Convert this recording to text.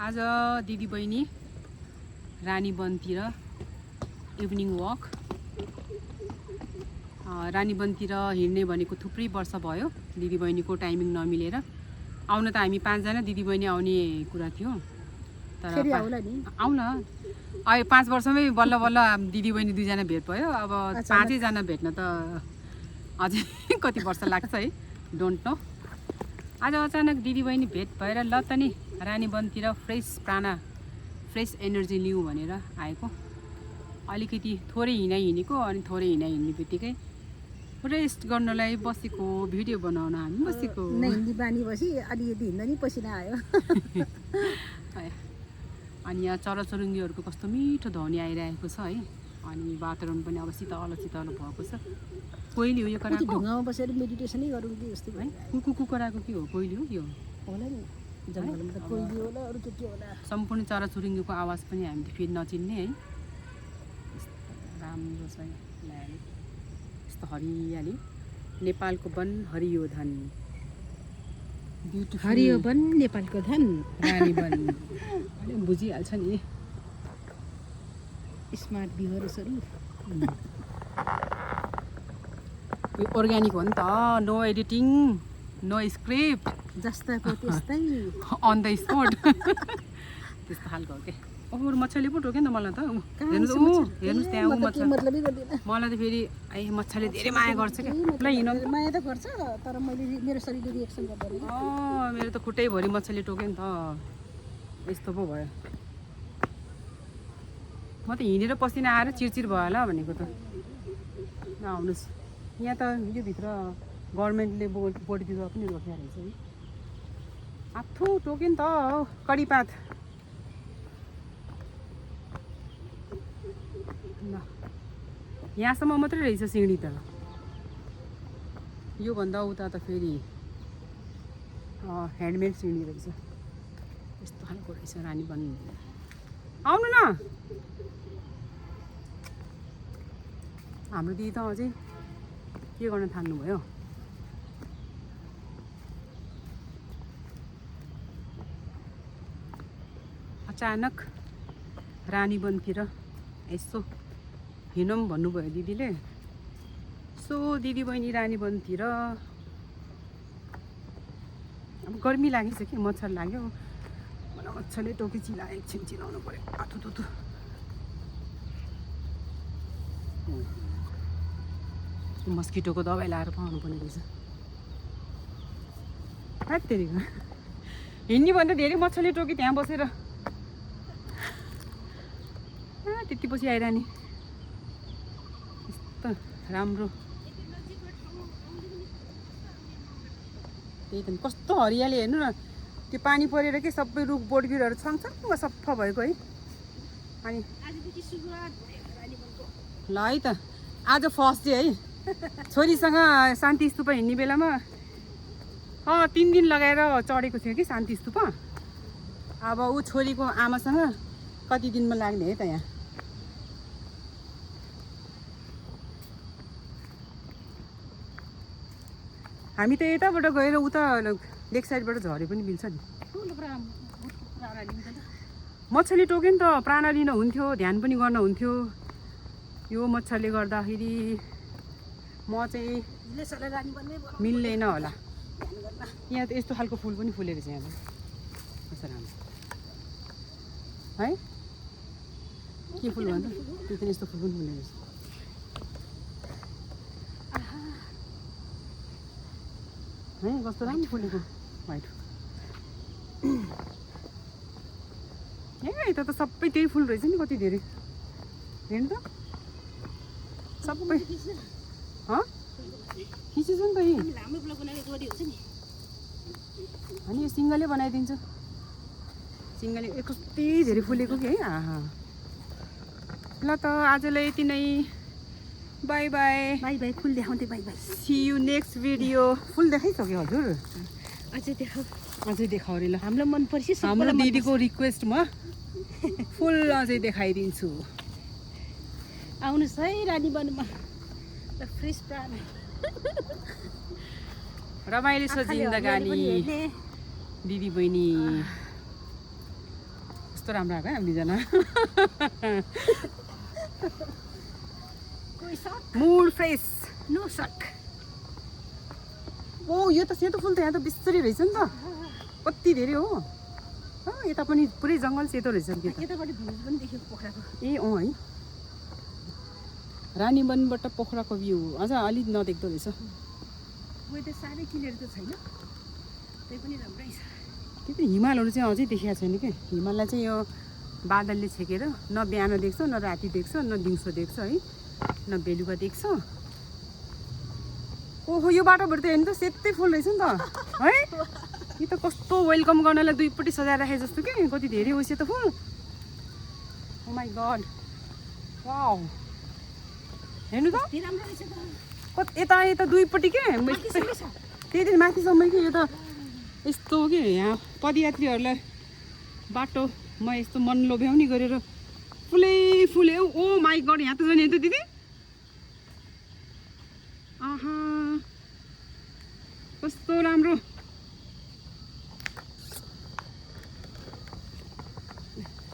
आज दिदी बहिनी रानीवनतिर इभिनिङ वक रानीवनतिर हिँड्ने भनेको थुप्रै वर्ष भयो दिदी बहिनीको टाइमिङ नमिलेर आउन त हामी 5 जना दिदी बहिनी आउने कुरा थियो तर आउन अहिले 5 वर्षमै बल्ल बल्ल दिदी बहिनी 2 जना भेट भयो अब 5 जना भेट्न त अझै कति वर्ष लाग्छ है डोन्ट नो आज अचानक दिदी बहिनी भेट भएर ल त नि रानीवनतिर फ्रेस एनर्जी लिउँ भनेर आएको अलिकति थोरै हिँडेको अनि थोरै हिँड्ने बित्तिकै रेस्ट गर्नलाई बसेको भिडियो बनाउन हामी बसेको हिँड्ने बानी बसी अलिकति हिँड्दा नि पसिना आयो अनि यहाँ चराचुरुङ्गीहरूको कस्तो मिठो ध्वनि आइरहेको छ है अनि वातावरण पनि अब शीतल भएको छ कोइली हो यो कराएको ढुङ्गामा बसेर मेडिटेसनै गरौँ कि जस्तो है कुकु कराएको के हो कोइली हो यो होला नि जङ्गलमा त कोइली होला अरू के होला सम्पूर्ण चराचुरुङ्गीको आवाज पनि हामीले फेरि नचिन्ने है राम्रो छ यस्तो हरियाली नेपालको वन हरियो धन ब्युटिफुल हरियो वन नेपालको धन रानीवन बुझिहाल्छ नि स्मार्ट भ्युअर्सहरू यो अर्ग्यानिक हो नि त नो एडिटिङ नो स्क्रिप्ट जस्ताको त्यस्तै अन द स्पोट त्यस्तो खालको हो के अरू मच्छरले पो टोक्यो नि त मलाई त हेर्नुहोस् हेर्नुहोस् त्यहाँ मच्छर मतलबै गर्दिन मलाई त फेरि मच्छरले धेरै माया गर्छ क्या ल हिँडौँ माया त गर्छ तर मैले मेरो शरीरले रिएक्सन गर्दैन मेरो त खुट्टैभरि मच्छरले टोक्यो नि त यस्तो पो भयो म त हिँडेर पसिना आएर चिरचिर भयो होला भनेको त आउनुहोस् यहाँ त यो भित्र गभर्मेन्टले बोर्डतिर पनि रोकेर रहेछ है आथु टोक्यो नि त कडिपात ल यहाँसम्म मात्रै रहेछ सिँढी त योभन्दा उता त फेरि ह्यान्डमेड सिँढी रहेछ यस्तो खालको रहेछ रानीवन आउनु न हाम्रो दिदी त अझै के गर्न थाल्नुभयो अचानक रानीवनतिर यसो हिँडौँ भन्नुभयो दिदीले सो दिदी बहिनी रानीवनतिर अब गर्मी लागेछ कि मच्छर लाग्यो मलाई मच्छरले टोकी एकछिन चिलाउनु पऱ्यो आथुथुथु मस्किटोको दबाई लाएर पाउनु पर्ने रहेछ त्यतिको हिँड्ने भन्दा धेरै मच्छरले टोकी त्यहाँ बसेर त्यति पछि आइरहने यस्तो राम्रो त्यही त कस्तो हरियाली हेर्नु न त्यो पानी परेर के सबै रुख बोटबिरुवाहरू छङछङ सफा भएको है अनि ल है त आज फर्स्ट डे है छोरीसँग शान्ति स्तूपा हिँड्ने बेलामा 3 दिन लगाएर चढेको थियो कि शान्ति स्तूपा अब ऊ छोरीको आमासँग कति दिनमा लाग्ने है त यहाँ हामी त यताबाट गएर उता लेक साइडबाट झरे पनि मिल्छ नि मच्छरले टोक्यो नि त प्राण लिन हुन्थ्यो ध्यान पनि गर्न हुन्थ्यो यो मच्छरले गर्दाखेरि म चाहिँ मिल्दैन होला यहाँ त यस्तो खालको फुल पनि फुलेको छ यहाँ कस्तो राम्रो है के फुल भन्छ त्यो चाहिँ यस्तो फुल पनि फुलेको छ है कस्तो राम्रो फुलेको वाइट यता त सबै त्यही फुल रहेछ नि कति धेरै हेर्नु त सबै खिचेछ नि त यही अनि यो सिङ्गलै बनाइदिन्छु सिङ्गले कति धेरै फुलेको कि है आहा ल त आजलाई यति नै बाई बाई बाई बाई फुल देखाउँदै bye bye see you next video फुल देखाइसक्यो हजुर अझै देखाउ अरे ल हामीलाई मन पर्छ हाम्रो दिदीको रिक्वेस्टमा फुल अझै देखाइदिन्छु आउनुहोस् है रानीवनमा फ्रेस प्राण रमाइलो छ जिन्दगानी दिदी बहिनी कस्तो राम्रो आएको है हामी दुईजना कोही सक मुड फ्रेस नो सक ओ यो त सेतो फुल त यहाँ त बिस्तारै रहेछ नि त कति धेरै हो यता पनि पुरै जङ्गल सेतो रहेछ नि त्यो त यतापट्टि भ्यू पनि देख्यो पोखराको ए है रानीवनबाट पोखराको भ्यू अझ अलिक नदेख्दो रहेछ वेदर साह्रै क्लियर त छैन त्यही पनि राम्रै छ त्यो त हिमालहरू चाहिँ अझै देखिएको छैन क्या हिमाललाई चाहिँ यो बादलले छेकेर न बिहान देख्छ न राति देख्छ न दिउँसो देख्छ है न बेलुका देख्छ ओहो यो बाटोबाट त हेर्नु त सेतै फुल रहेछ नि त है यो त कस्तो वेलकम गर्नलाई दुईपट्टि सजाएर राखे जस्तो के कति धेरै हो सेतो फुल ओ माई गड वाउ हेर्नु त राम्रो रहेछ त यता यता दुईपट्टि के त्यही दिन माथिसम्म कि यो त यस्तो हो कि यहाँ पदयात्रीहरूलाई बाटोमा यस्तो मन लोभ्याउने गरेर फुलै फुले ओ माई गड यहाँ त जाने त दिदी आहा कस्तो राम्रो